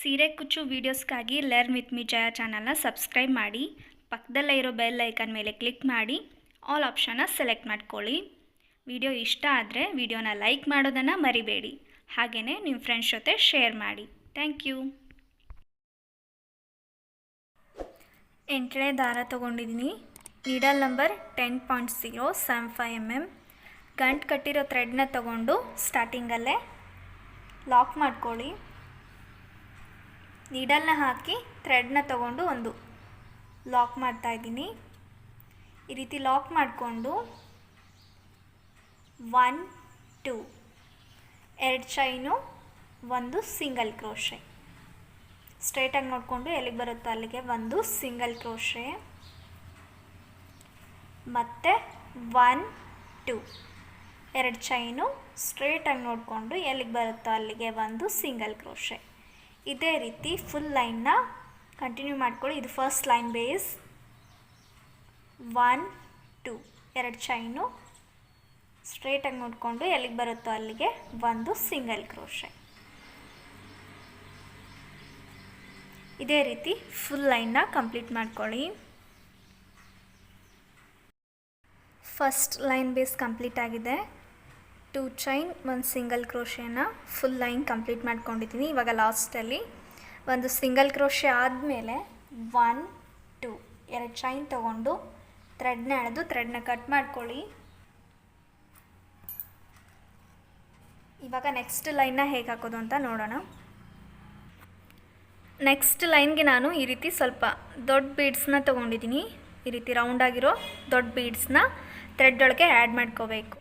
ಸೀರೆ ಕುಚ್ಚು ವೀಡಿಯೋಸ್ಗಾಗಿ learn with ಮಿ ಜಯ ಚಾನಲ್ನ ಸಬ್ಸ್ಕ್ರೈಬ್ ಮಾಡಿ, ಪಕ್ಕದಲ್ಲೇ ಇರೋ ಬೆಲ್ ಐಕನ್ ಮೇಲೆ ಕ್ಲಿಕ್ ಮಾಡಿ ಆಲ್ ಆಪ್ಷನ್ನ ಸೆಲೆಕ್ಟ್ ಮಾಡ್ಕೊಳ್ಳಿ. ವಿಡಿಯೋ ಇಷ್ಟ ಆದರೆ ವಿಡಿಯೋನ ಲೈಕ್ ಮಾಡೋದನ್ನು ಮರಿಬೇಡಿ. ಹಾಗೆಯೇ ನಿಮ್ಮ ಫ್ರೆಂಡ್ಸ್ ಜೊತೆ ಶೇರ್ ಮಾಡಿ. Thank you. 8ನೇ ದಾರ ತೊಗೊಂಡಿದ್ದೀನಿ. Needle number 10.075 mm. ಗಂಟು ಕಟ್ಟಿರೋ ಥ್ರೆಡ್ನ ತೊಗೊಂಡು ಸ್ಟಾರ್ಟಿಂಗಲ್ಲೇ ಲಾಕ್ ಮಾಡ್ಕೊಳ್ಳಿ. ನೀಡಲ್ನ ಹಾಕಿ ಥ್ರೆಡ್ನ ತೊಗೊಂಡು ಒಂದು ಲಾಕ್ ಮಾಡ್ತಾಯಿದ್ದೀನಿ. ಈ ರೀತಿ ಲಾಕ್ ಮಾಡಿಕೊಂಡು 1 2 2 ಚೈನು, ಒಂದು ಸಿಂಗಲ್ ಕ್ರೋಶೆ. ಸ್ಟ್ರೈಟಾಗಿ ನೋಡಿಕೊಂಡು ಎಲ್ಲಿಗೆ ಬರುತ್ತೋ ಅಲ್ಲಿಗೆ ಒಂದು ಸಿಂಗಲ್ ಕ್ರೋಶೆ, ಮತ್ತು 1 2 2 ಚೈನು, ಸ್ಟ್ರೈಟಾಗಿ ನೋಡಿಕೊಂಡು ಎಲ್ಲಿಗೆ ಬರುತ್ತೋ ಅಲ್ಲಿಗೆ ಒಂದು ಸಿಂಗಲ್ ಕ್ರೋಶೆ. ಇದೇ ರೀತಿ ಫುಲ್ ಲೈನ್ನ ಕಂಟಿನ್ಯೂ ಮಾಡ್ಕೊಳ್ಳಿ. ಇದು ಫಸ್ಟ್ ಲೈನ್ ಬೇಸ್. 1 2 2 ಚೈನು, ಸ್ಟ್ರೈಟಾಗಿ ನೋಡಿಕೊಂಡು ಎಲ್ಲಿಗೆ ಬರುತ್ತೋ ಅಲ್ಲಿಗೆ ಒಂದು ಸಿಂಗಲ್ ಕ್ರೋಶೆ. ಇದೇ ರೀತಿ ಫುಲ್ ಲೈನ್ನ ಕಂಪ್ಲೀಟ್ ಮಾಡ್ಕೊಳ್ಳಿ. ಫಸ್ಟ್ ಲೈನ್ ಬೇಸ್ ಕಂಪ್ಲೀಟ್ ಆಗಿದೆ. 2 ಚೈನ್, ಒಂದು ಸಿಂಗಲ್ ಕ್ರೋಶೆನ ಫುಲ್ ಲೈನ್ ಕಂಪ್ಲೀಟ್ ಮಾಡ್ಕೊಂಡಿದ್ದೀನಿ. ಇವಾಗ ಲಾಸ್ಟಲ್ಲಿ ಒಂದು ಸಿಂಗಲ್ ಕ್ರೋಶೆ ಆದಮೇಲೆ 1 2 2 ಚೈನ್ ತೊಗೊಂಡು ಥ್ರೆಡ್ನ ಎಳೆದು ಥ್ರೆಡ್ನ ಕಟ್ ಮಾಡ್ಕೊಳ್ಳಿ. ಇವಾಗ ನೆಕ್ಸ್ಟ್ ಲೈನ್ನ ಹೇಗೆ ಹಾಕೋದು ಅಂತ ನೋಡೋಣ. ನೆಕ್ಸ್ಟ್ ಲೈನ್ಗೆ ನಾನು ಈ ರೀತಿ ಸ್ವಲ್ಪ ದೊಡ್ಡ ಬೀಡ್ಸ್ನ ತೊಗೊಂಡಿದ್ದೀನಿ. ಈ ರೀತಿ ರೌಂಡಾಗಿರೋ ದೊಡ್ಡ ಬೀಡ್ಸ್ನ ಥ್ರೆಡ್ ಒಳಗೆ ಆ್ಯಡ್ ಮಾಡ್ಕೋಬೇಕು.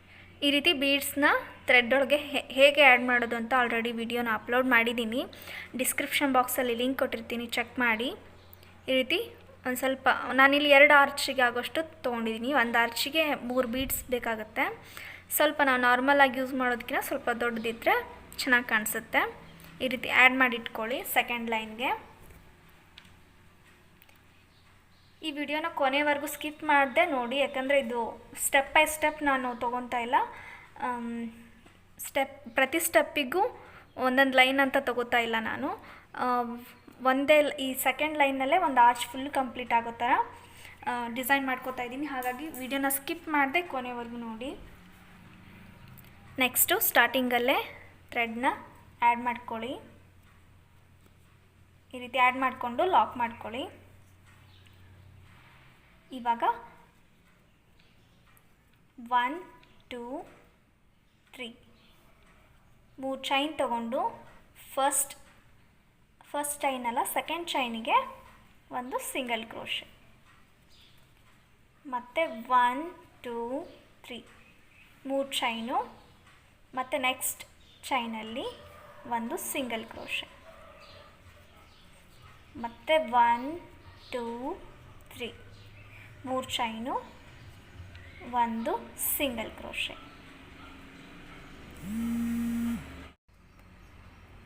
ಈ ರೀತಿ ಬೀಡ್ಸ್ನ ಥ್ರೆಡ್ ಒಳಗೆ ಹೇಗೆ ಆ್ಯಡ್ ಮಾಡೋದು ಅಂತ ಆಲ್ರೆಡಿ ವಿಡಿಯೋನ ಅಪ್ಲೋಡ್ ಮಾಡಿದ್ದೀನಿ. ಡಿಸ್ಕ್ರಿಪ್ಷನ್ ಬಾಕ್ಸಲ್ಲಿ ಲಿಂಕ್ ಕೊಟ್ಟಿರ್ತೀನಿ, ಚೆಕ್ ಮಾಡಿ. ಈ ರೀತಿ ಒಂದು ಸ್ವಲ್ಪ ನಾನಿಲ್ಲಿ 2 ಆರ್ಚಿಗೆ ಆಗೋಷ್ಟು ತೊಗೊಂಡಿದ್ದೀನಿ. ಒಂದು ಆರ್ಚಿಗೆ 3 ಬೀಡ್ಸ್ ಬೇಕಾಗುತ್ತೆ. ಸ್ವಲ್ಪ ನಾವು ನಾರ್ಮಲಾಗಿ ಯೂಸ್ ಮಾಡೋದಕ್ಕಿಂತ ಸ್ವಲ್ಪ ದೊಡ್ಡದಿದ್ದರೆ ಚೆನ್ನಾಗಿ ಕಾಣಿಸುತ್ತೆ. ಈ ರೀತಿ ಆ್ಯಡ್ ಮಾಡಿ ಇಟ್ಕೊಳ್ಳಿ ಸೆಕೆಂಡ್ ಲೈನ್ಗೆ. ಈ ವಿಡಿಯೋನ ಕೊನೆವರೆಗೂ ಸ್ಕಿಪ್ ಮಾಡದೆ ನೋಡಿ, ಯಾಕಂದರೆ ಇದು ಸ್ಟೆಪ್ ಬೈ ಸ್ಟೆಪ್ ನಾನು ತೊಗೊತಾ ಇಲ್ಲ. ಪ್ರತಿ ಸ್ಟೆಪ್ಪಿಗೂ ಒಂದೊಂದು ಲೈನ್ ಅಂತ ತೊಗೋತಾ ಇಲ್ಲ ನಾನು. ಒಂದೇ ಈ ಸೆಕೆಂಡ್ ಲೈನಲ್ಲೇ ಒಂದು ಆರ್ಚ್ ಫುಲ್ ಕಂಪ್ಲೀಟ್ ಆಗೋ ಥರ ಡಿಸೈನ್ ಮಾಡ್ಕೋತಾ ಇದ್ದೀನಿ. ಹಾಗಾಗಿ ವಿಡಿಯೋನ ಸ್ಕಿಪ್ ಮಾಡದೆ ಕೊನೆವರೆಗೂ ನೋಡಿ. ನೆಕ್ಸ್ಟು ಸ್ಟಾರ್ಟಿಂಗಲ್ಲೇ ಥ್ರೆಡ್ನ ಆ್ಯಡ್ ಮಾಡ್ಕೊಳ್ಳಿ. ಈ ರೀತಿ ಆ್ಯಡ್ ಮಾಡಿಕೊಂಡು ಲಾಕ್ ಮಾಡ್ಕೊಳ್ಳಿ. ಇವಾಗ 1 2 3 3 ಚೈನ್ ತೊಗೊಂಡು ಫಸ್ಟ್ ಚೈನ್ ಅಲ್ಲ, ಸೆಕೆಂಡ್ ಚೈನಿಗೆ ಒಂದು ಸಿಂಗಲ್ ಕ್ರೋಶೆ, ಮತ್ತು 1 2 3 3 ಚೈನು, ಮತ್ತು ನೆಕ್ಸ್ಟ್ ಚೈನಲ್ಲಿ ಒಂದು ಸಿಂಗಲ್ ಕ್ರೋಶೆ, ಮತ್ತು 1 2 3 3 ಚೈನು, ಒಂದು ಸಿಂಗಲ್ ಕ್ರೋಶೆ.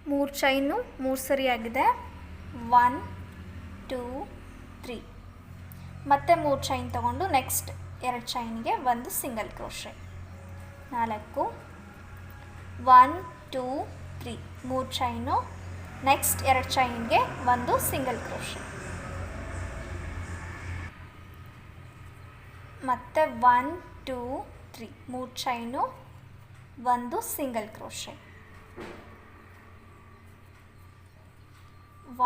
3 ಚೈನು 3 ಸರಿ ಆಗಿದೆ. 1 2 3 ಮತ್ತೆ 3 ಚೈನ್ ತೊಗೊಂಡು ನೆಕ್ಸ್ಟ್ 2 ಚೈನ್ಗೆ ಒಂದು ಸಿಂಗಲ್ ಕ್ರೋಶೆ. 4 1 2 3 3 ಚೈನು, ನೆಕ್ಸ್ಟ್ 2 ಚೈನ್ಗೆ ಒಂದು ಸಿಂಗಲ್ ಕ್ರೋಶೆ, ಮತ್ತು 1 2 3 3 ಚೈನು, ಒಂದು ಸಿಂಗಲ್ ಕ್ರೋಶೆ,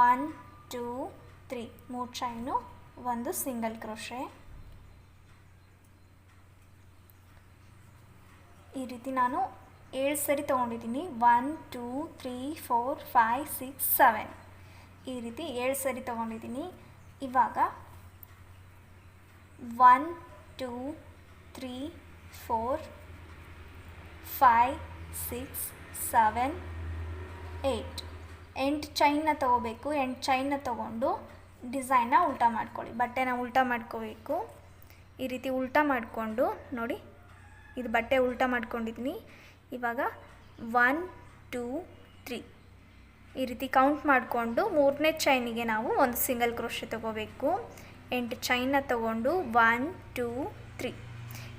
1 2 3 3 ಚೈನು, ಒಂದು ಸಿಂಗಲ್ ಕ್ರೋಶೆ. ಈ ರೀತಿ ನಾನು 7 ಸರಿ ತೊಗೊಂಡಿದ್ದೀನಿ. 1 2 3 4 5 6 7 ಈ ರೀತಿ 7 ಸರಿ ತೊಗೊಂಡಿದ್ದೀನಿ. ಇವಾಗ 1 2 3 4 5 6 7 8 8 ಚೈನ್ನ ತೊಗೋಬೇಕು. 8 ಚೈನ್ನ ತೊಗೊಂಡು ಡಿಸೈನ್ನ ಉಲ್ಟಾ ಮಾಡ್ಕೊಳ್ಳಿ. ಬಟ್ಟೆನ ಉಲ್ಟಾ ಮಾಡ್ಕೋಬೇಕು. ಈ ರೀತಿ ಉಲ್ಟಾ ಮಾಡಿಕೊಂಡು ನೋಡಿ, ಇದು ಬಟ್ಟೆ ಉಲ್ಟಾ ಮಾಡ್ಕೊಂಡಿದ್ದೀನಿ. ಇವಾಗ 1 2 3 ಈ ರೀತಿ ಕೌಂಟ್ ಮಾಡಿಕೊಂಡು 3ನೇ ಚೈನಿಗೆ ನಾವು ಒಂದು ಸಿಂಗಲ್ ಕ್ರೋಶೆ ತೊಗೋಬೇಕು. 8 ಚೈನ್ನ ತೊಗೊಂಡು 1 2 3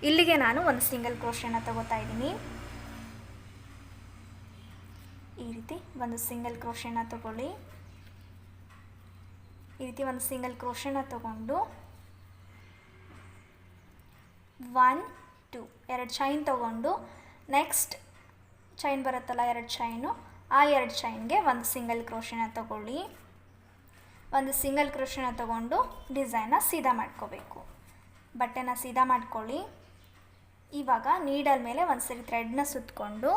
ಇಲ್ಲಿಗೆ ನಾನು ಒಂದು ಸಿಂಗಲ್ ಕ್ರೋಶೆನ ತೊಗೋತಾ ಇದ್ದೀನಿ. ಈ ರೀತಿ ಒಂದು ಸಿಂಗಲ್ ಕ್ರೋಶೆನ ತಗೊಳ್ಳಿ. ಈ ರೀತಿ ಒಂದು ಸಿಂಗಲ್ ಕ್ರೋಶೆನ ತಗೊಂಡು 1 2 2 ಚೈನ್ ತಗೊಂಡು ನೆಕ್ಸ್ಟ್ ಚೈನ್ ಬರುತ್ತಲ್ಲ 2 ಚೈನು, ಆ 2 ಚೈನ್ಗೆ ಒಂದು ಸಿಂಗಲ್ ಕ್ರೋಶೆನ ತಗೊಳ್ಳಿ. ಒಂದು ಸಿಂಗಲ್ ಕ್ರೋಶೆನ ತಗೊಂಡು ಡಿಸೈನ್ನ ಸೀದಾ ಮಾಡ್ಕೋಬೇಕು. ಬಟ್ಟೆನ ಸೀದಾ ಮಾಡ್ಕೊಳ್ಳಿ. ಇವಾಗ ನೀಡಲ್ ಮೇಲೆ ಒಂದು ಸರಿ ಥ್ರೆಡ್ನ ಸುತ್ತಕೊಂಡು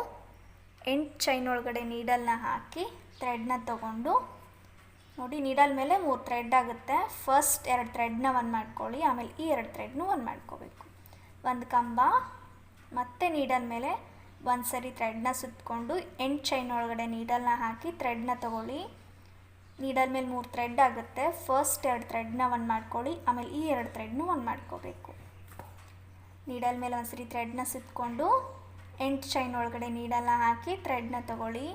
8 ಚೈನ್ ಒಳಗಡೆ ನೀಡಲ್ನ ಹಾಕಿ ಥ್ರೆಡ್ನ ತಗೊಂಡು ನೋಡಿ, ನೀಡಲ್ ಮೇಲೆ 3 ಥ್ರೆಡ್ ಆಗುತ್ತೆ. ಫಸ್ಟ್ 2 ಥ್ರೆಡ್ನ ಒಂದು ಮಾಡ್ಕೊಳ್ಳಿ, ಆಮೇಲೆ ಈ 2 ಥ್ರೆಡ್ನು ಒಂದು ಮಾಡ್ಕೋಬೇಕು. ಒಂದು ಕಂಬ ಮತ್ತು ನೀಡಲ್ ಮೇಲೆ ಒಂದು ಸರಿ ಥ್ರೆಡ್ನ ಸುತ್ತಕೊಂಡು 8 ಚೈನ್ ಒಳಗಡೆ ನೀಡಲ್ನ ಹಾಕಿ ಥ್ರೆಡ್ನ ತಗೊಳ್ಳಿ. ನೀಡಲ್ ಮೇಲೆ 3 ಥ್ರೆಡ್ ಆಗುತ್ತೆ. ಫಸ್ಟ್ 2 ಥ್ರೆಡ್ನ ಒಂದು ಮಾಡ್ಕೊಳ್ಳಿ, ಆಮೇಲೆ ಈ 2 ಥ್ರೆಡ್ನು ಒಂದು ಮಾಡ್ಕೋಬೇಕು. ನೀಡಲ್ ಮೇಲೆ ಒಂದು ಸರಿ ಥ್ರೆಡ್ನ ಸುತ್ತಕೊಂಡು 8 ಚೈನ್ ಒಳಗಡೆ ನೀಡಲ್ನ ಹಾಕಿ ಥ್ರೆಡ್ನ ತಗೊಳ್ಳಿ.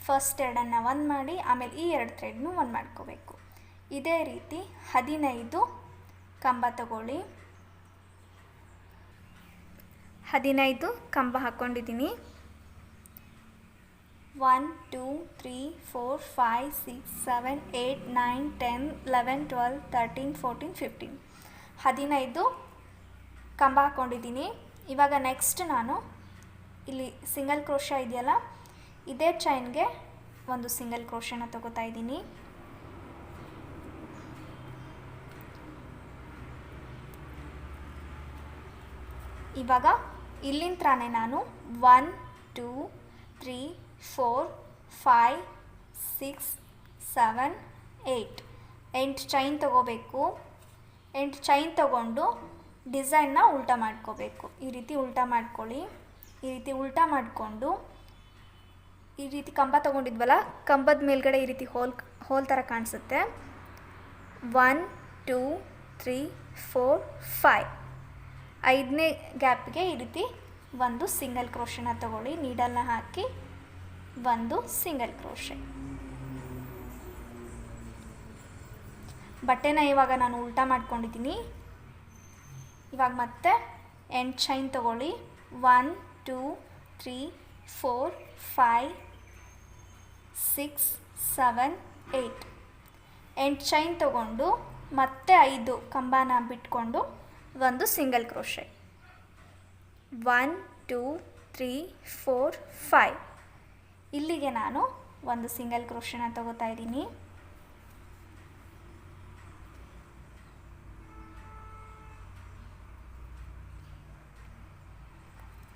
ಫಸ್ಟ್ 2ಅನ್ನು ಒಂದು ಮಾಡಿ, ಆಮೇಲೆ ಈ 2 ಥ್ರೆಡ್ನು ಒಂದು ಮಾಡ್ಕೋಬೇಕು. ಇದೇ ರೀತಿ 15 ಕಂಬ ತಗೊಳ್ಳಿ. 15 ಕಂಬ ಹಾಕ್ಕೊಂಡಿದ್ದೀನಿ. 1 2 3 4 5 6 7 8 9 10 11 12 13 14 15 15 ಕಂಬ ಹಾಕ್ಕೊಂಡಿದ್ದೀನಿ. ಇವಾಗ ನೆಕ್ಸ್ಟ್ ನಾನು ಇಲ್ಲಿ ಸಿಂಗಲ್ ಕ್ರೋಶೆ ಇದೆಯಲ್ಲ, ಇದೇ ಚೈನ್ಗೆ ಒಂದು ಸಿಂಗಲ್ ಕ್ರೋಶೆನ ತಗೋತಾ ಇದ್ದೀನಿ. ಇವಾಗ ಇಲ್ಲಿಂದಾನೆ ನಾನು 1 2 3 4 5 6 7 8 ಚೈನ್ ತಗೋಬೇಕು. 8 ಚೈನ್ ತಗೊಂಡು ಡಿಸೈನ್ನ ಉಲ್ಟಾ ಮಾಡ್ಕೋಬೇಕು. ಈ ರೀತಿ ಉಲ್ಟಾ ಮಾಡ್ಕೊಳ್ಳಿ. ಈ ರೀತಿ ಉಲ್ಟಾ ಮಾಡಿಕೊಂಡು ಈ ರೀತಿ ಕಂಬ ತೊಗೊಂಡಿದ್ವಲ್ಲ, ಕಂಬದ ಮೇಲ್ಗಡೆ ಈ ರೀತಿ ಹೋಲ್ ಥರ ಕಾಣಿಸುತ್ತೆ. 1 2 3 4 5 5ನೇ ಗ್ಯಾಪ್ಗೆ ಈ ರೀತಿ ಒಂದು ಸಿಂಗಲ್ ಕ್ರೋಶೆನ ತಗೊಳ್ಳಿ. ನೀಡಲ್ನ ಹಾಕಿ ಒಂದು ಸಿಂಗಲ್ ಕ್ರೋಶೆ. ಬಟ್ಟೆನ ಇವಾಗ ನಾನು ಉಲ್ಟಾ ಮಾಡ್ಕೊಂಡಿದ್ದೀನಿ. ಇವಾಗ ಮತ್ತೆ 8 ಚೈನ್ ತಗೊಳ್ಳಿ. 1 2 3 4 5 6 7 8 8 ಚೈನ್ ತಗೊಂಡು ಮತ್ತೆ 5 ಕಂಬನ ಬಿಟ್ಕೊಂಡು ಒಂದು ಸಿಂಗಲ್ ಕ್ರೋಶೆ. 1 2 3 4 5 ಇಲ್ಲಿಗೆ ನಾನು ಒಂದು ಸಿಂಗಲ್ ಕ್ರೋಶೆನ ತಗೋತಾ ಇದ್ದೀನಿ.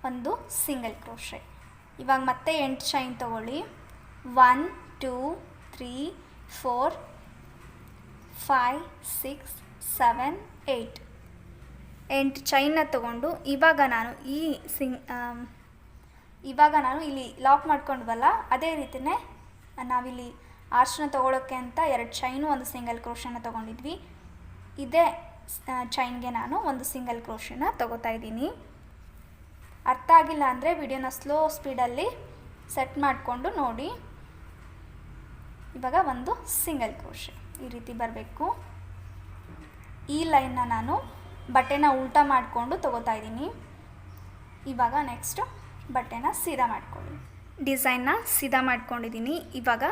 ಒಂದು ಸಿಂಗಲ್ ಕ್ರೋಶೆ. ಇವಾಗ ಮತ್ತೆ 8 ಚೈನ್ ತಗೊಳ್ಳಿ. 1 2 3 4 5 6 7 8 8 ಚೈನ್ನ ತಗೊಂಡು ಇವಾಗ ನಾನು ಇಲ್ಲಿ ಲಾಕ್ ಮಾಡ್ಕೊಂಡ್ವಲ್ಲ, ಅದೇ ರೀತಿಯೇ ನಾವಿಲ್ಲಿ ಆರ್ಚ್ನ ತೊಗೊಳೋಕ್ಕೆ ಅಂತ 2 ಚೈನು ಒಂದು ಸಿಂಗಲ್ ಕ್ರೋಶೆನ ತೊಗೊಂಡಿದ್ವಿ. ಇದೇ ಚೈನ್ಗೆ ನಾನು ಒಂದು ಸಿಂಗಲ್ ಕ್ರೋಶೆನ ತೊಗೋತಾ ಇದ್ದೀನಿ. ಅರ್ಥ ಆಗಿಲ್ಲ ಅಂದರೆ ವಿಡಿಯೋನ ಸ್ಲೋ ಸ್ಪೀಡಲ್ಲಿ ಸೆಟ್ ಮಾಡಿಕೊಂಡು ನೋಡಿ. ಇವಾಗ ಒಂದು ಸಿಂಗಲ್ ಕ್ರೋಶೆ ಈ ರೀತಿ ಬರಬೇಕು. ಈ ಲೈನ್ನ ನಾನು ಬಟ್ಟೆನ ಉಲ್ಟಾ ಮಾಡಿಕೊಂಡು ತೊಗೋತಾ ಇದ್ದೀನಿ. ಇವಾಗ ನೆಕ್ಸ್ಟು ಬಟ್ಟೆನ ಸೀದಾ ಮಾಡ್ಕೊಳ್ಳಿ. ಡಿಸೈನ್ನ ಸೀದಾ ಮಾಡ್ಕೊಂಡಿದ್ದೀನಿ. ಇವಾಗ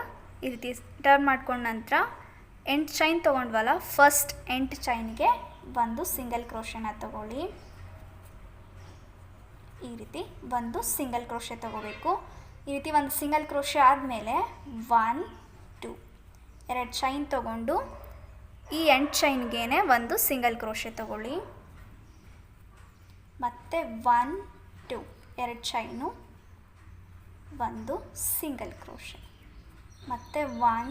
ಈ ರೀತಿ ಟರ್ನ್ ಮಾಡ್ಕೊಂಡ ನಂತರ 8 ಚೈನ್ ತೊಗೊಂಡ್ವಲ್ಲ, ಫಸ್ಟ್ 8 ಚೈನ್ಗೆ ಒಂದು ಸಿಂಗಲ್ ಕ್ರೋಶೆನ ತಗೊಳ್ಳಿ. ಈ ರೀತಿ ಒಂದು ಸಿಂಗಲ್ ಕ್ರೋಶೆ ತಗೋಬೇಕು. ಈ ರೀತಿ ಒಂದು ಸಿಂಗಲ್ ಕ್ರೋಶೆ ಆದಮೇಲೆ 1 2 2 ಚೈನ್ ತಗೊಂಡು ಈ 8 ಚೈನ್ಗೇ ಒಂದು ಸಿಂಗಲ್ ಕ್ರೋಶೆ ತಗೊಳ್ಳಿ. ಮತ್ತು 1 2 2 ಚೈನು ಒಂದು ಸಿಂಗಲ್ ಕ್ರೋಶೆ. ಮತ್ತು 1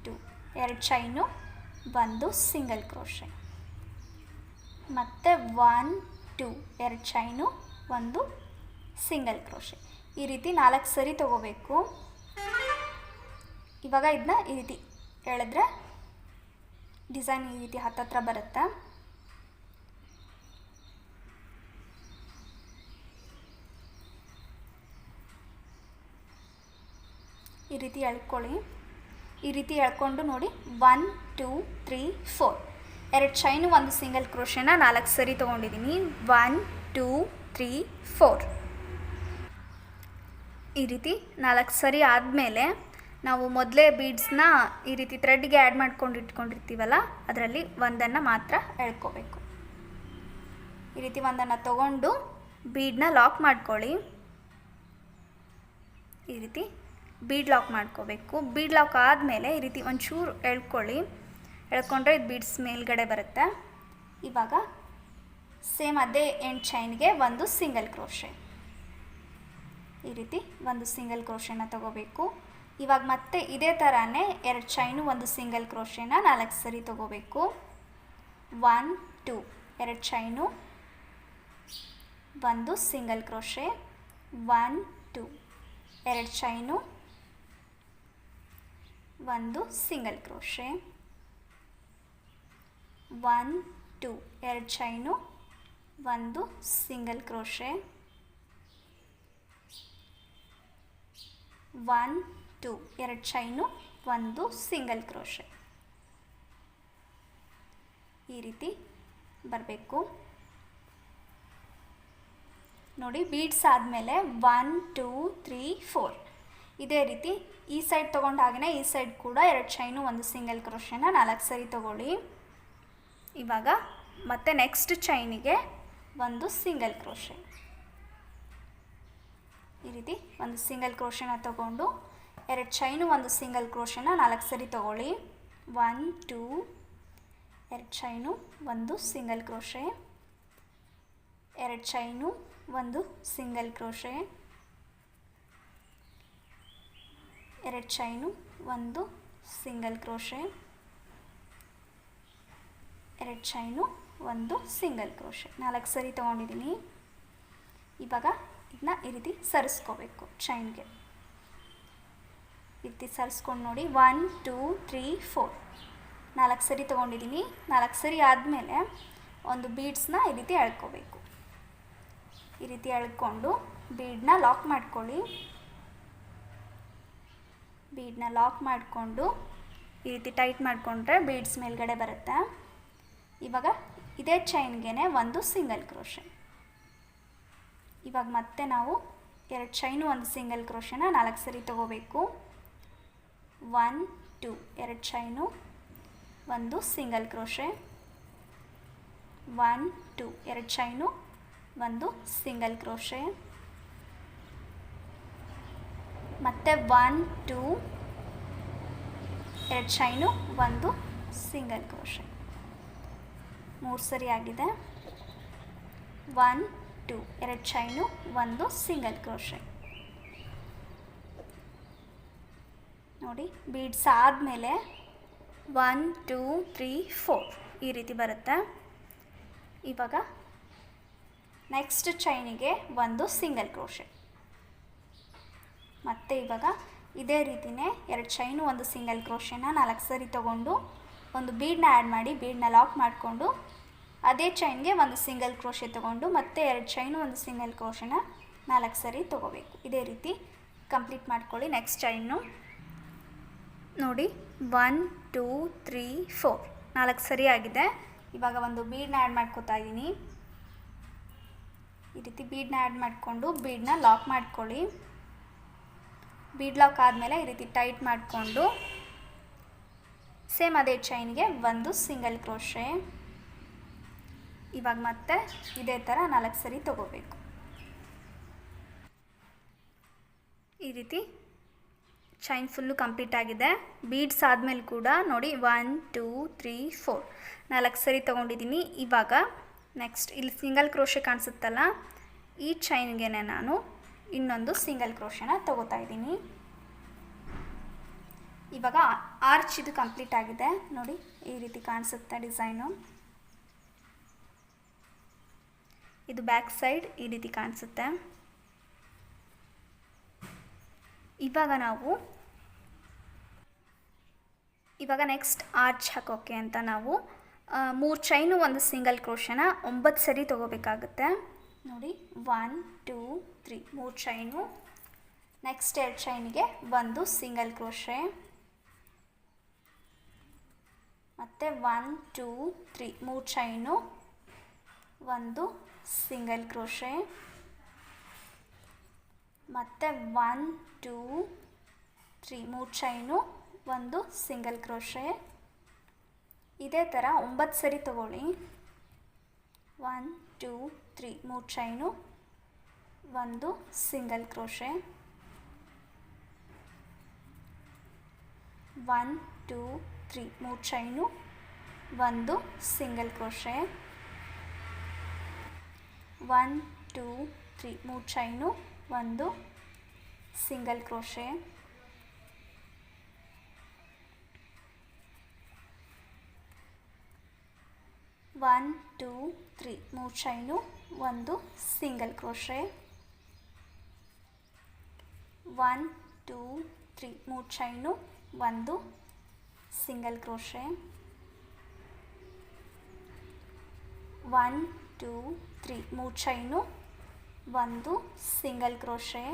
2 2 ಚೈನು ಒಂದು ಸಿಂಗಲ್ ಕ್ರೋಶೆ. ಮತ್ತು 1 2 2 ಚೈನು ಒಂದು ಸಿಂಗಲ್ ಕ್ರೋಶೆ. ಈ ರೀತಿ 4 ಸರಿ ತಗೋಬೇಕು. ಇವಾಗ ಇದನ್ನ ಈ ರೀತಿ ಎಳೆದ್ರೆ ಡಿಸೈನ್ ಈ ರೀತಿ ಹತ್ತತ್ರ ಬರುತ್ತೆ. ಈ ರೀತಿ ಎಳ್ಕೊಳ್ಳಿ. ಈ ರೀತಿ ಎಳ್ಕೊಂಡು ನೋಡಿ 1 2 3 4 2 ಚೈನು ಒಂದು ಸಿಂಗಲ್ ಕ್ರೋಶೆನ 4 ಸರಿ ತೊಗೊಂಡಿದ್ದೀನಿ. 1 2 3 4 ಈ ರೀತಿ 4 ಸರಿ ಆದಮೇಲೆ ನಾವು ಮೊದಲೇ ಬೀಡ್ಸ್ನ ಈ ರೀತಿ ಥ್ರೆಡ್ಗೆ ಆ್ಯಡ್ ಮಾಡ್ಕೊಂಡು ಇಟ್ಕೊಂಡಿರ್ತೀವಲ್ಲ, ಅದರಲ್ಲಿ ಒಂದನ್ನು ಮಾತ್ರ ಎಳ್ಕೋಬೇಕು. ಈ ರೀತಿ ಒಂದನ್ನು ತೊಗೊಂಡು ಬೀಡನ್ನ ಲಾಕ್ ಮಾಡ್ಕೊಳ್ಳಿ. ಈ ರೀತಿ ಬೀಡ್ ಲಾಕ್ ಮಾಡ್ಕೋಬೇಕು. ಬೀಡ್ ಲಾಕ್ ಆದಮೇಲೆ ಈ ರೀತಿ ಒಂಚೂರು ಎಳ್ಕೊಳ್ಳಿ. ಎಳ್ಕೊಂಡ್ರೆ ಇದು ಬೀಡ್ಸ್ ಮೇಲ್ಗಡೆ ಬರುತ್ತೆ. ಇವಾಗ ಸೇಮ್ ಅದೇ ಎಂಡ್ ಚೈನ್ಗೆ ಒಂದು ಸಿಂಗಲ್ ಕ್ರೋಶೆ, ಈ ರೀತಿ ಒಂದು ಸಿಂಗಲ್ ಕ್ರೋಶೆನ ತಗೋಬೇಕು. ಇವಾಗ ಮತ್ತೆ ಇದೇ ಥರನೇ 2 ಚೈನು, ಒಂದು ಸಿಂಗಲ್ ಕ್ರೋಶೆನ 4 ಸರಿ ತಗೋಬೇಕು. 1 2 2 ಚೈನು, ಒಂದು ಸಿಂಗಲ್ ಕ್ರೋಶೆ, 1 2 2 ಚೈನು, ಒಂದು ಸಿಂಗಲ್ ಕ್ರೋಶೆ, 1 2 2 ಚೈನು, ಒಂದು ಸಿಂಗಲ್ ಕ್ರೋಶೆ, 1 2 2 ಚೈನು, ಒಂದು ಸಿಂಗಲ್ ಕ್ರೋಶೆ. ಈ ರೀತಿ ಬರಬೇಕು ನೋಡಿ. ಬೀಡ್ಸ್ ಆದಮೇಲೆ 1 2 3 4 ಇದೇ ರೀತಿ ಈ ಸೈಡ್ ತೊಗೊಂಡು ಹಾಗೆಯೇ ಈ ಸೈಡ್ ಕೂಡ 2 ಚೈನು, ಒಂದು ಸಿಂಗಲ್ ಕ್ರೋಶೆನ 4 ಸರಿ ತಗೊಳ್ಳಿ. ಇವಾಗ ಮತ್ತೆ ನೆಕ್ಸ್ಟ್ ಚೈನಿಗೆ ಒಂದು ಸಿಂಗಲ್ ಕ್ರೋಶೆ, ಈ ರೀತಿ ಒಂದು ಸಿಂಗಲ್ ಕ್ರೋಶೆನ ತಗೊಂಡು 2 ಚೈನು, ಒಂದು ಸಿಂಗಲ್ ಕ್ರೋಶೆನ 4 ಸರಿ ತಗೊಳ್ಳಿ. 1 2 2 ಚೈನು, ಒಂದು ಸಿಂಗಲ್ ಕ್ರೋಶೆ, 2 ಚೈನು, ಒಂದು ಸಿಂಗಲ್ ಕ್ರೋಶೆ, 2 ಚೈನು, ಒಂದು ಸಿಂಗಲ್ ಕ್ರೋಶೆ, 2 ಚೈನು, ಒಂದು ಸಿಂಗಲ್ ಕ್ರೋಶೆ. 4 ಸರಿ ತೊಗೊಂಡಿದ್ದೀನಿ. ಇವಾಗ ಇದನ್ನ ಈ ರೀತಿ ಸರಿಸ್ಕೋಬೇಕು ಚೈನ್ಗೆ. ಈ ರೀತಿ ಸರಿಸ್ಕೊಂಡು ನೋಡಿ. 1 2 3 4 4 ಸರಿ ತೊಗೊಂಡಿದ್ದೀನಿ. 4 ಸರಿ ಆದಮೇಲೆ ಒಂದು ಬೀಡ್ಸ್ನ ಈ ರೀತಿ ಎಳ್ಕೋಬೇಕು. ಈ ರೀತಿ ಎಳ್ಕೊಂಡು ಬೀಡನ್ನ ಲಾಕ್ ಮಾಡ್ಕೊಳ್ಳಿ. ಬೀಡನ್ನ ಲಾಕ್ ಮಾಡಿಕೊಂಡು ಈ ರೀತಿ ಟೈಟ್ ಮಾಡಿಕೊಂಡ್ರೆ ಬೀಡ್ಸ್ ಮೇಲ್ಗಡೆ ಬರುತ್ತೆ. ಇವಾಗ ಇದೇ ಚೈನ್ಗೆ ಒಂದು ಸಿಂಗಲ್ ಕ್ರೋಶೆ. ಇವಾಗ ಮತ್ತೆ ನಾವು 2 ಚೈನು, ಒಂದು ಸಿಂಗಲ್ ಕ್ರೋಶೆನ 4 ಸರಿ ತಗೋಬೇಕು. 1 2 2 ಚೈನು, ಒಂದು ಸಿಂಗಲ್ ಕ್ರೋಶೆ, 1 2 2 ಚೈನು, ಒಂದು ಸಿಂಗಲ್ ಕ್ರೋಶೆ, ಮತ್ತೆ 1 2 2 ಚೈನು, ಒಂದು ಸಿಂಗಲ್ ಕ್ರೋಶೆ. 3 ಸರಿ ಆಗಿದೆ. 1 2 2 ಚೈನು, ಒಂದು ಸಿಂಗಲ್ ಕ್ರೋಶೆ ನೋಡಿ. ಬೀಡ್ಸ್ ಆದಮೇಲೆ 1 2 3 4 ಈ ರೀತಿ ಬರುತ್ತೆ. ಇವಾಗ ನೆಕ್ಸ್ಟ್ ಚೈನಿಗೆ ಒಂದು ಸಿಂಗಲ್ ಕ್ರೋಶೆ. ಮತ್ತು ಇವಾಗ ಇದೇ ರೀತಿಯೇ 2 ಚೈನು, ಒಂದು ಸಿಂಗಲ್ ಕ್ರೋಶೆನ 4 ಸರಿ ತೊಗೊಂಡು ಒಂದು ಬೀಡನ್ನ ಆ್ಯಡ್ ಮಾಡಿ ಬೀಡನ್ನ ಲಾಕ್ ಮಾಡಿಕೊಂಡು ಅದೇ ಚೈನ್ಗೆ ಒಂದು ಸಿಂಗಲ್ ಕ್ರೋಶೆ ತೊಗೊಂಡು ಮತ್ತೆ 2 ಚೈನು, ಒಂದು ಸಿಂಗಲ್ ಕ್ರೋಶೆನ 4 ಸರಿ ತೊಗೋಬೇಕು. ಇದೇ ರೀತಿ ಕಂಪ್ಲೀಟ್ ಮಾಡ್ಕೊಳ್ಳಿ. ನೆಕ್ಸ್ಟ್ ಚೈನು ನೋಡಿ. 1 2 3 4 4 ಸರಿ ಆಗಿದೆ. ಇವಾಗ ಒಂದು ಬೀಡನ್ನ ಆ್ಯಡ್ ಮಾಡ್ಕೋತಾ ಇದ್ದೀನಿ. ಈ ರೀತಿ ಬೀಡನ್ನ ಆ್ಯಡ್ ಮಾಡಿಕೊಂಡು ಬೀಡನ್ನ ಲಾಕ್ ಮಾಡ್ಕೊಳ್ಳಿ. ಬೀಡ್ ಲಾಕ್ ಆದಮೇಲೆ ಈ ರೀತಿ ಟೈಟ್ ಮಾಡಿಕೊಂಡು ಸೇಮ್ ಅದೇ ಚೈನ್ಗೆ ಒಂದು ಸಿಂಗಲ್ ಕ್ರೋಶೆ. ಇವಾಗ ಮತ್ತೆ ಇದೇ ಥರ 4 ಸರಿ ತಗೋಬೇಕು. ಈ ರೀತಿ ಚೈನ್ ಫುಲ್ಲು ಕಂಪ್ಲೀಟ್ ಆಗಿದೆ. ಬೀಡ್ಸ್ ಆದಮೇಲೆ ಕೂಡ ನೋಡಿ 1 2 3 4 4 ಸರಿ ತೊಗೊಂಡಿದ್ದೀನಿ. ಇವಾಗ ನೆಕ್ಸ್ಟ್ ಇಲ್ಲಿ ಸಿಂಗಲ್ ಕ್ರೋಶೆ ಕಾಣಿಸುತ್ತಲ್ಲ, ಈ ಚೈನ್ಗೆ ನಾನು ಇನ್ನೊಂದು ಸಿಂಗಲ್ ಕ್ರೋಶೆನ ತಗೋತಾ ಇದ್ದೀನಿ. ಇವಾಗ ಆರ್ಚ್ ಇದು ಕಂಪ್ಲೀಟ್ ಆಗಿದೆ ನೋಡಿ. ಈ ರೀತಿ ಕಾಣಿಸುತ್ತೆ ಡಿಸೈನು. ಇದು ಬ್ಯಾಕ್ ಸೈಡ್ ಈ ರೀತಿ ಕಾಣಿಸುತ್ತೆ. ಇವಾಗ ನೆಕ್ಸ್ಟ್ ಆರ್ಚ್ ಹಾಕೋಕ್ಕೆ ಅಂತ ನಾವು 3 ಚೈನು, ಒಂದು ಸಿಂಗಲ್ ಕ್ರೋಶೆನ 9 ಸರಿ ತೊಗೋಬೇಕಾಗುತ್ತೆ ನೋಡಿ. 1 2 3 3 ಚೈನು, ನೆಕ್ಸ್ಟ್ 2 ಚೈನಿಗೆ ಒಂದು ಸಿಂಗಲ್ ಕ್ರೋಶೆ, ಮತ್ತು 1 2 3 3 ಚೈನು, ಒಂದು ಸಿಂಗಲ್ ಕ್ರೋಶೆ, ಮತ್ತು 1 2 3 3 ಚೈನು, ಒಂದು ಸಿಂಗಲ್ ಕ್ರೋಶೆ. ಇದೇ ಥರ 9 ಸರಿ ತಗೊಳ್ಳಿ. 1 2 3 3 ಚೈನು, ಒಂದು ಸಿಂಗಲ್ ಕ್ರೋಶೆ. 1 2 3 3 ಚೈನು, ಒಂದು ಸಿಂಗಲ್ ಕ್ರೋಶೆ. 1 2 3 3 ಚೈನು, ಒಂದು ಸಿಂಗಲ್ ಕ್ರೋಶೆ. 1 2 3 3 ಚೈನು, ಒಂದು ಸಿಂಗಲ್ ಕ್ರೋಶೆ. 1 2 3 3 ಚೈನು, ಒಂದು ಸಿಂಗಲ್ ಕ್ರೋಶೆ. 1 2 3 3 ಚೈನು, ಒಂದು ಸಿಂಗಲ್ ಕ್ರೋಶೆ.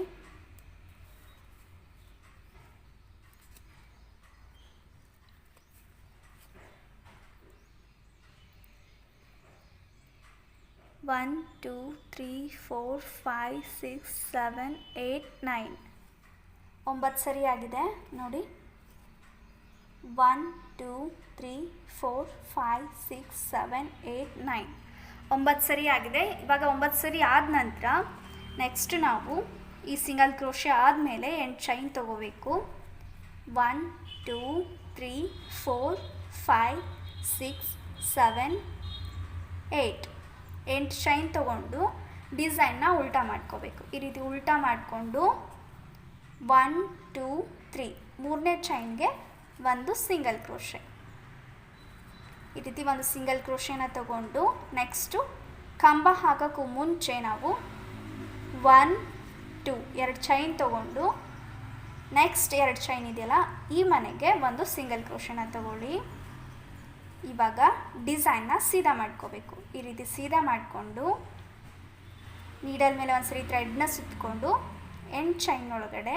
1 2 3 4 5 6 7 8 9 9 ಸರಿಯಾಗಿದೆ ನೋಡಿ. 1 2 3 4 5 6 7 8 9 9 ಸರಿಯಾಗಿದೆ. ಇವಾಗ 9 ಸರಿ ಆದ ನಂತರ ನೆಕ್ಸ್ಟ್ ನಾವು ಈ ಸಿಂಗಲ್ ಕ್ರೋಶೆ ಆದಮೇಲೆ 8 ಚೈನ್ ತಗೋಬೇಕು. 1 2 3 4 5 6 7 8 8 ಚೈನ್ ತೊಗೊಂಡು ಡಿಸೈನ್ನ ಉಲ್ಟಾ ಮಾಡ್ಕೋಬೇಕು. ಈ ರೀತಿ ಉಲ್ಟಾ ಮಾಡಿಕೊಂಡು 1 2 3 ಮೂರನೇ ಚೈನ್ಗೆ ಒಂದು ಸಿಂಗಲ್ ಕ್ರೋಶೆ. ಈ ರೀತಿ ಒಂದು ಸಿಂಗಲ್ ಕ್ರೋಶೆನ ತಗೊಂಡು ನೆಕ್ಸ್ಟು ಕಂಬ ಹಾಕೋಕ್ಕೂ ಮುಂಚೆ ನಾವು 1 2 2 ಚೈನ್ ತೊಗೊಂಡು ನೆಕ್ಸ್ಟ್ 2 ಚೈನ್ ಇದೆಯಲ್ಲ ಈ ಮನೆಗೆ ಒಂದು ಸಿಂಗಲ್ ಕ್ರೋಶೆನ ತಗೊಳ್ಳಿ. ಇವಾಗ ಡಿಸೈನ್ನ ಸೀದಾ ಮಾಡ್ಕೋಬೇಕು. ಈ ರೀತಿ ಸೀದಾ ಮಾಡಿಕೊಂಡು ನೀಡಲ್ ಮೇಲೆ ಒಂದು ಸರಿ ಥ್ರೆಡ್ನ ಸುತ್ತಕೊಂಡು 8 ಚೈನ್ ಒಳಗಡೆ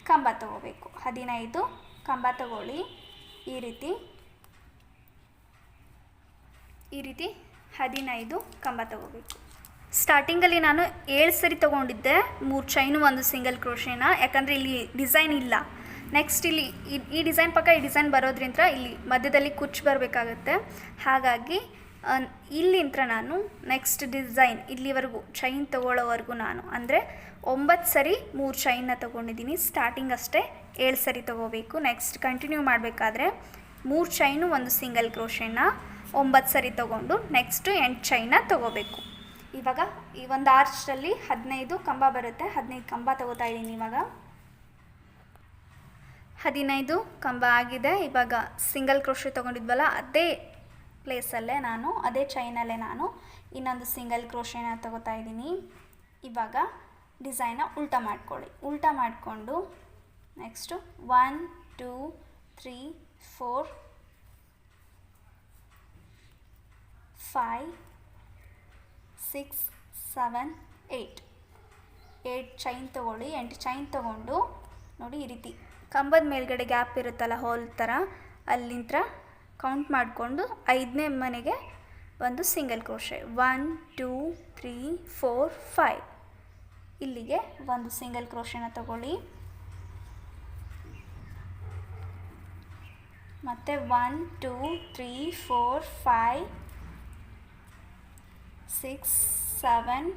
ಕಂಬ ತಗೋಬೇಕು. 15 ಕಂಬ ತಗೊಳ್ಳಿ. ಈ ರೀತಿ 15 ಕಂಬ ತಗೋಬೇಕು. ಸ್ಟಾರ್ಟಿಂಗಲ್ಲಿ ನಾನು 7 ಸರಿ ತೊಗೊಂಡಿದ್ದೆ 3 ಚೈನು ಒಂದು ಸಿಂಗಲ್ ಕ್ರೋಶೆನ, ಯಾಕಂದರೆ ಇಲ್ಲಿ ಡಿಸೈನ್ ಇಲ್ಲ. ನೆಕ್ಸ್ಟ್ ಇಲ್ಲಿ ಈ ಡಿಸೈನ್ ಪಕ್ಕ ಈ ಡಿಸೈನ್ ಬರೋದ್ರಿಂದ ಇಲ್ಲಿ ಮಧ್ಯದಲ್ಲಿ ಕುಚ್ಚು ಬರಬೇಕಾಗತ್ತೆ. ಹಾಗಾಗಿ ಇಲ್ಲಿಂದ ನಾನು ನೆಕ್ಸ್ಟ್ ಡಿಸೈನ್ ಇಲ್ಲಿವರೆಗೂ ಚೈನ್ ತೊಗೊಳ್ಳೋವರೆಗೂ ನಾನು ಅಂದರೆ 9 ಸರಿ 3 ಚೈನ್ನ ತೊಗೊಂಡಿದ್ದೀನಿ. ಸ್ಟಾರ್ಟಿಂಗ್ ಅಷ್ಟೇ 7 ಸರಿ ತೊಗೋಬೇಕು. ನೆಕ್ಸ್ಟ್ ಕಂಟಿನ್ಯೂ ಮಾಡಬೇಕಾದ್ರೆ 3 ಚೈನು ಒಂದು ಸಿಂಗಲ್ ಕ್ರೋಶೆನ 9 ಸರಿ ತೊಗೊಂಡು ನೆಕ್ಸ್ಟು 8 ಚೈನ್ನ ತೊಗೋಬೇಕು. ಇವಾಗ ಈ ಒಂದು ಆರ್ಚಲ್ಲಿ 15 ಕಂಬ ಬರುತ್ತೆ. 15 ಕಂಬ ತೊಗೋತಾ ಇದ್ದೀನಿ. ಇವಾಗ 15 ಕಂಬ ಆಗಿದೆ. ಇವಾಗ ಸಿಂಗಲ್ ಕ್ರೋಶೆ ತೊಗೊಂಡಿದ್ವಲ್ಲ ಅದೇ ಪ್ಲೇಸಲ್ಲೇ ನಾನು ಅದೇ ಚೈನಲ್ಲೇ ನಾನು ಇನ್ನೊಂದು ಸಿಂಗಲ್ ಕ್ರೋಶೆನ ತೊಗೋತಾ ಇದ್ದೀನಿ. ಇವಾಗ ಡಿಸೈನ್ನ ಉಲ್ಟಾ ಮಾಡ್ಕೊಳ್ಳಿ. ಉಲ್ಟಾ ಮಾಡಿಕೊಂಡು ನೆಕ್ಸ್ಟು 1 2 3 4 5 6 7 8 ಚೈನ್ ತೊಗೊಳ್ಳಿ. 8 ಚೈನ್ ತೊಗೊಂಡು ನೋಡಿ ಈ ರೀತಿ ಕಂಬದ ಮೇಲ್ಗಡೆ ಗ್ಯಾಪ್ ಇರುತ್ತಲ್ಲ ಹೋಲ್ ಥರ ಅಲ್ಲಿಂದ ಕೌಂಟ್ ಮಾಡಿಕೊಂಡು 5ನೇ ಮನೆಗೆ ಒಂದು ಸಿಂಗಲ್ ಕ್ರೋಶೆ. 1 2 3 4 5 ಇಲ್ಲಿಗೆ ಒಂದು ಸಿಂಗಲ್ ಕ್ರೋಶೆನ ತಗೊಳ್ಳಿ. ಮತ್ತು 1 2 3 4 5 6 7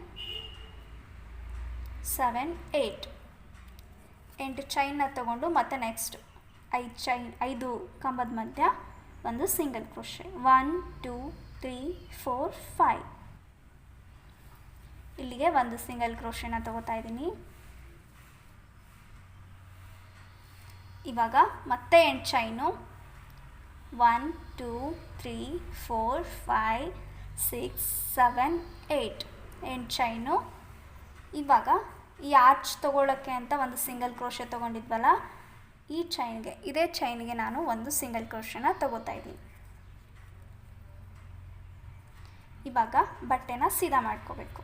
8 ಚೈನ್ನ ತಗೊಂಡು ಮತ್ತೆ ನೆಕ್ಸ್ಟ್ 5 ಕಂಬದ ಮಧ್ಯ ಒಂದು ಸಿಂಗಲ್ ಕ್ರೋಶೆ. 1 2 3 4 5 ಇಲ್ಲಿಗೆ ಒಂದು ಸಿಂಗಲ್ ಕ್ರೋಶೆನ ತಗೋತಾ ಇದ್ದೀನಿ. ಇವಾಗ ಮತ್ತೆ 8 ಚೈನು 1 2 3 4 5 6 7 8 ಚೈನು. ಇವಾಗ ಈ ಆರ್ಚ್ ತೊಗೊಳ್ಳೋಕ್ಕೆ ಅಂತ ಒಂದು ಸಿಂಗಲ್ ಕ್ರೋಶೆ ತೊಗೊಂಡಿದ್ವಲ್ಲ ಇದೇ ಚೈನ್ಗೆ ನಾನು ಒಂದು ಸಿಂಗಲ್ ಕ್ರೋಶೆನ ತಗೋತಾ ಇದ್ದೀನಿ. ಇವಾಗ ಬಟ್ಟೆನ ಸೀದಾ ಮಾಡ್ಕೋಬೇಕು.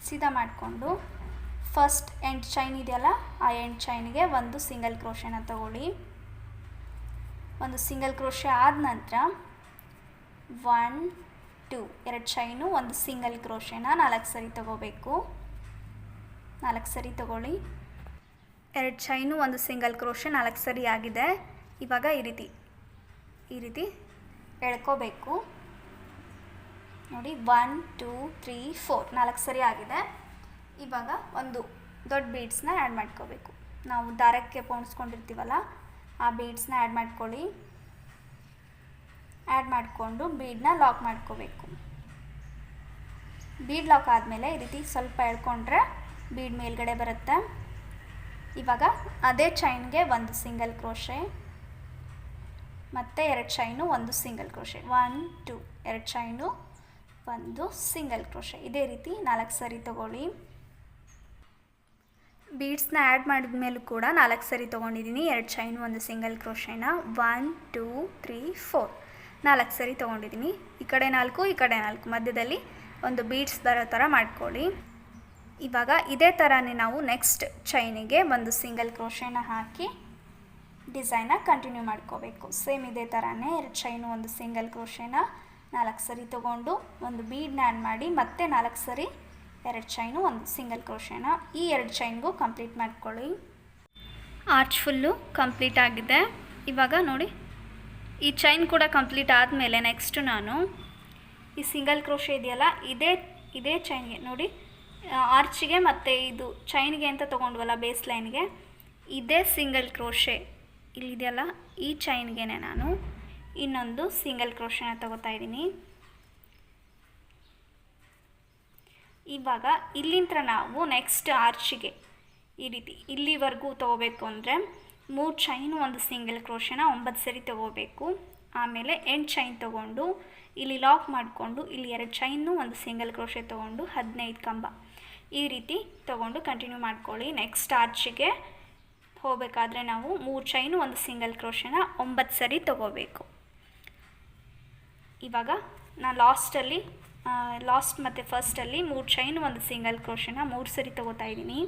ಸೀದಾ ಮಾಡಿಕೊಂಡು ಫಸ್ಟ್ 8 ಚೈನ್ ಇದೆಯಲ್ಲ ಆ 8 ಚೈನ್ಗೆ ಒಂದು ಸಿಂಗಲ್ ಕ್ರೋಶೆನ ತಗೊಳ್ಳಿ. ಒಂದು ಸಿಂಗಲ್ ಕ್ರೋಶೆ ಆದ ನಂತರ 1 2 2 ಚೈನು ಒಂದು ಸಿಂಗಲ್ ಕ್ರೋಶೆನ 4 ಸರಿ ತಗೋಬೇಕು. 4 ಸರಿ ತಗೊಳ್ಳಿ. 2 ಚೈನು, 1 ಸಿಂಗಲ್ ಕ್ರೋಶೆ, 4 ಸರಿ ಆಗಿದೆ. ಇವಾಗ ಈ ರೀತಿ ಎಳ್ಕೋಬೇಕು ನೋಡಿ. 1 2 3 4 4 ಸರಿ ಆಗಿದೆ. ಇವಾಗ ಒಂದು ದೊಡ್ಡ ಬೀಡ್ಸ್ನ ಆ್ಯಡ್ ಮಾಡ್ಕೋಬೇಕು. ನಾವು ದಾರಕ್ಕೆ ಪೋಣಿಸ್ಕೊಂಡಿರ್ತೀವಲ್ಲ ಆ ಬೀಡ್ಸ್ನ ಆ್ಯಡ್ ಮಾಡ್ಕೊಳ್ಳಿ. ಆ್ಯಡ್ ಮಾಡಿಕೊಂಡು ಬೀಡನ್ನ ಲಾಕ್ ಮಾಡ್ಕೋಬೇಕು. ಬೀಡ್ ಲಾಕ್ ಆದಮೇಲೆ ಈ ರೀತಿ ಸ್ವಲ್ಪ ಎಳ್ಕೊಂಡ್ರೆ ಬೀಡ್ ಮೇಲ್ಗಡೆ ಬರುತ್ತೆ. ಇವಾಗ ಅದೇ ಚೈನ್ಗೆ 1 ಸಿಂಗಲ್ ಕ್ರೋಶೆ ಮತ್ತು 2 chain, 1 single crochet. 1 2 2 chain, 1 single crochet. ಇದೇ ರೀತಿ 4 ಸರಿ ತೊಗೊಳ್ಳಿ. ಬೀಡ್ಸ್ನ ಆ್ಯಡ್ ಮಾಡಿದ ಮೇಲೂ ಕೂಡ 4 ಸರಿ ತೊಗೊಂಡಿದ್ದೀನಿ. 2 ಚೈನು, 1 ಸಿಂಗಲ್ ಕ್ರೋಶೆನ 1 2 3 4 4 ಸರಿ ತೊಗೊಂಡಿದ್ದೀನಿ. ಈ ಕಡೆ 4 ಈ ಕಡೆ 4 ಮಧ್ಯದಲ್ಲಿ ಒಂದು ಬೀಡ್ಸ್ ಬರೋ ಥರ ಮಾಡ್ಕೊಳ್ಳಿ. ಇವಾಗ ಇದೇ ಥರನೇ ನಾವು ನೆಕ್ಸ್ಟ್ ಚೈನಿಗೆ 1 ಸಿಂಗಲ್ ಕ್ರೋಶೆನ ಹಾಕಿ ಡಿಸೈನ್ನ ಕಂಟಿನ್ಯೂ ಮಾಡ್ಕೋಬೇಕು. ಸೇಮ್ ಇದೇ ಥರನೇ 2 ಚೈನು, 1 ಸಿಂಗಲ್ ಕ್ರೋಶೆನ 4 ಸರಿ ತೊಗೊಂಡು ಒಂದು ಬೀಡನ್ನ ಆ್ಯಡ್ ಮಾಡಿ ಮತ್ತೆ 4 ಸರಿ 2 ಚೈನು, 1 ಸಿಂಗಲ್ ಕ್ರೋಶೆನ ಈ 2 ಚೈನ್ಗೂ ಕಂಪ್ಲೀಟ್ ಮಾಡ್ಕೊಳ್ಳಿ. ಆರ್ಚ್ ಫುಲ್ಲು ಕಂಪ್ಲೀಟ್ ಆಗಿದೆ. ಇವಾಗ ನೋಡಿ, ಈ ಚೈನ್ ಕೂಡ ಕಂಪ್ಲೀಟ್ ಆದಮೇಲೆ ನೆಕ್ಸ್ಟು ನಾನು ಈ ಸಿಂಗಲ್ ಕ್ರೋಶೆ ಇದೆಯಲ್ಲ ಇದೇ ಚೈನ್ಗೆ ನೋಡಿ, ಆರ್ಚಿಗೆ ಮತ್ತು ಇದು ಚೈನ್ಗೆ ಅಂತ ತೊಗೊಂಡ್ವಲ್ಲ ಬೇಸ್ ಲೈನ್ಗೆ, ಇದೇ ಸಿಂಗಲ್ ಕ್ರೋಶೆ ಇಲ್ಲಿದೆಯಲ್ಲ ಈ ಚೈನ್ಗೆ ನಾನು ಇನ್ನೊಂದು ಸಿಂಗಲ್ ಕ್ರೋಶೆನ ತಗೋತಾ ಇದ್ದೀನಿ. ಇವಾಗ ಇಲ್ಲಿಂದ ನಾವು ನೆಕ್ಸ್ಟ್ ಆರ್ಚಿಗೆ ಈ ರೀತಿ ಇಲ್ಲಿವರೆಗೂ ತೊಗೋಬೇಕು ಅಂದರೆ 3 ಚೈನು, 1 ಸಿಂಗಲ್ ಕ್ರೋಶೆನ 9 ಸರಿ ತೊಗೋಬೇಕು. ಆಮೇಲೆ ಎಂಡ್ ಚೈನ್ ತೊಗೊಂಡು ಇಲ್ಲಿ ಲಾಕ್ ಮಾಡಿಕೊಂಡು ಇಲ್ಲಿ 2 ಚೈನು, 1 ಸಿಂಗಲ್ ಕ್ರೋಶೆ ತೊಗೊಂಡು 15 ಕಂಬ ಈ ರೀತಿ ತೊಗೊಂಡು ಕಂಟಿನ್ಯೂ ಮಾಡ್ಕೊಳ್ಳಿ. ನೆಕ್ಸ್ಟ್ ಆರ್ಚಿಗೆ ಹೋಗಬೇಕಾದ್ರೆ ನಾವು 3 ಚೈನು, 1 ಸಿಂಗಲ್ ಕ್ರೋಶೆನ 9 ಸರಿ ತೊಗೋಬೇಕು. ಇವಾಗ ನಾನು ಲಾಸ್ಟ್ ಮತ್ತು ಫಸ್ಟಲ್ಲಿ 3 ಚೈನು, 1 ಸಿಂಗಲ್ ಕ್ರೋಶೆನ 3 ಸರಿ ತೊಗೋತಾ ಇದ್ದೀನಿ.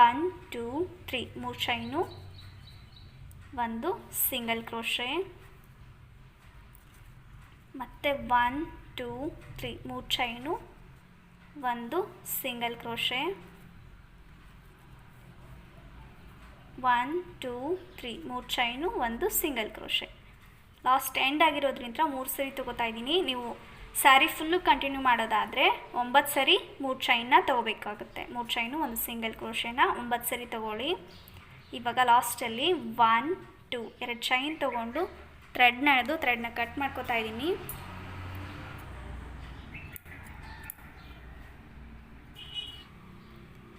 1 2 3 3 ಚೈನು, 1 ಸಿಂಗಲ್ ಕ್ರೋಶೆ ಮತ್ತು 1 2 3 3 chain, 1 single crochet, 1 2 3 3 chain, 1 single crochet. Last end ಆಗಿರೋದ್ರಿಂದ 3 ಸರಿ ತೊಗೋತಾ ಇದ್ದೀನಿ. ನೀವು ಸ್ಯಾರಿ ಫುಲ್ಲು ಕಂಟಿನ್ಯೂ ಮಾಡೋದಾದರೆ 9 ಸರಿ 3 ಚೈನ್ನ ತೊಗೋಬೇಕಾಗುತ್ತೆ. 3 ಚೈನು, 1 ಸಿಂಗಲ್ ಕ್ರೋಶೆನ 9 ಸರಿ ತೊಗೊಳ್ಳಿ. ಇವಾಗ ಲಾಸ್ಟಲ್ಲಿ 1 2 2 ಚೈನ್ ತೊಗೊಂಡು ಥ್ರೆಡ್ನ ಕಟ್ ಮಾಡ್ಕೋತಾ ಇದ್ದೀನಿ.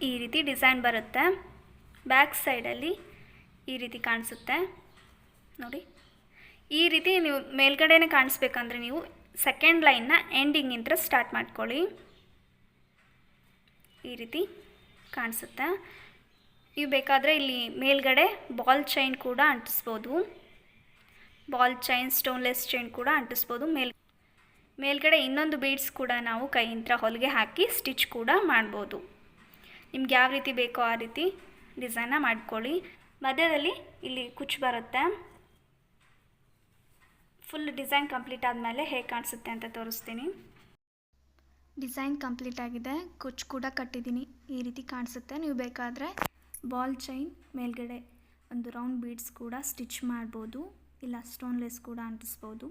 ಈ ರೀತಿ ಡಿಸೈನ್ ಬರುತ್ತೆ. ಬ್ಯಾಕ್ ಸೈಡಲ್ಲಿ ಈ ರೀತಿ ಕಾಣಿಸುತ್ತೆ ನೋಡಿ. ಈ ರೀತಿ ನೀವು ಮೇಲ್ಗಡೆನೇ ಕಾಣಿಸ್ಬೇಕಂದ್ರೆ ನೀವು ಸೆಕೆಂಡ್ ಲೈನ್ನ ಎಂಡಿಂಗಿಂದ ಸ್ಟಾರ್ಟ್ ಮಾಡ್ಕೊಳ್ಳಿ. ಈ ರೀತಿ ಕಾಣಿಸುತ್ತೆ. ನೀವು ಬೇಕಾದರೆ ಇಲ್ಲಿ ಮೇಲ್ಗಡೆ ಬಾಲ್ ಚೈನ್ ಕೂಡ ಅಂಟಿಸ್ಬೋದು. ಬಾಲ್ ಚೈನ್, ಸ್ಟೋನ್ಲೆಸ್ ಚೈನ್ ಕೂಡ ಅಂಟಿಸ್ಬೋದು. ಮೇಲ್ಗಡೆ ಇನ್ನೊಂದು ಬೀಡ್ಸ್ ಕೂಡ ನಾವು ಕೈಯಿಂದ ಹೊಲಿಗೆ ಹಾಕಿ ಸ್ಟಿಚ್ ಕೂಡ ಮಾಡ್ಬೋದು. ನಿಮ್ಗೆ ಯಾವ ರೀತಿ ಬೇಕೋ ಆ ರೀತಿ ಡಿಸೈನ್ನ ಮಾಡ್ಕೊಳ್ಳಿ. ಮಧ್ಯದಲ್ಲಿ ಇಲ್ಲಿ ಕುಚ್ಚು ಬರುತ್ತೆ. ಫುಲ್ ಡಿಸೈನ್ ಕಂಪ್ಲೀಟ್ ಆದಮೇಲೆ ಹೇಗೆ ಕಾಣಿಸುತ್ತೆ ಅಂತ ತೋರಿಸ್ತೀನಿ. ಡಿಸೈನ್ ಕಂಪ್ಲೀಟ್ ಆಗಿದೆ. ಕುಚ್ಚು ಕೂಡ ಕಟ್ಟಿದ್ದೀನಿ. ಈ ರೀತಿ ಕಾಣಿಸುತ್ತೆ. ನೀವು ಬೇಕಾದರೆ ಬಾಲ್ ಚೈನ್ ಮೇಲ್ಗಡೆ ಒಂದು ರೌಂಡ್ ಬೀಡ್ಸ್ ಕೂಡ ಸ್ಟಿಚ್ ಮಾಡ್ಬೋದು, ಇಲ್ಲ ಸ್ಟೋನ್ಲೆಸ್ ಕೂಡ ಅಂಟಿಸ್ಬೋದು.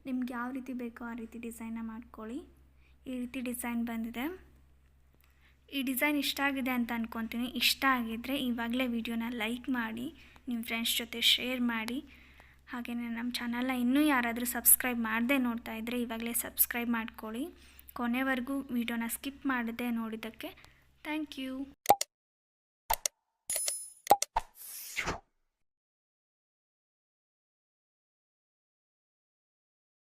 ನಿಮ್ಗೆ ಯಾವ ರೀತಿ ಬೇಕೋ ಆ ರೀತಿ ಡಿಸೈನ್ನ ಮಾಡ್ಕೊಳ್ಳಿ. ಈ ರೀತಿ ಡಿಸೈನ್ ಬಂದಿದೆ. ಈ ಡಿಸೈನ್ ಇಷ್ಟ ಆಗಿದೆ ಅಂತ ಅಂದ್ಕೊತೀನಿ. ಇಷ್ಟ ಆಗಿದ್ದರೆ ಇವಾಗಲೇ ವಿಡಿಯೋನ ಲೈಕ್ ಮಾಡಿ, ನಿಮ್ಮ ಫ್ರೆಂಡ್ಸ್ ಜೊತೆ ಶೇರ್ ಮಾಡಿ. ಹಾಗೆಯೇ ನಮ್ಮ ಚಾನಲ್ನ ಇನ್ನೂ ಯಾರಾದರೂ ಸಬ್ಸ್ಕ್ರೈಬ್ ಮಾಡದೆ ನೋಡ್ತಾ ಇದ್ದರೆ ಇವಾಗಲೇ ಸಬ್ಸ್ಕ್ರೈಬ್ ಮಾಡ್ಕೊಳ್ಳಿ. ಕೊನೆವರೆಗೂ ವಿಡಿಯೋನ ಸ್ಕಿಪ್ ಮಾಡದೆ ನೋಡಿದ್ದಕ್ಕೆ ಥ್ಯಾಂಕ್ ಯು.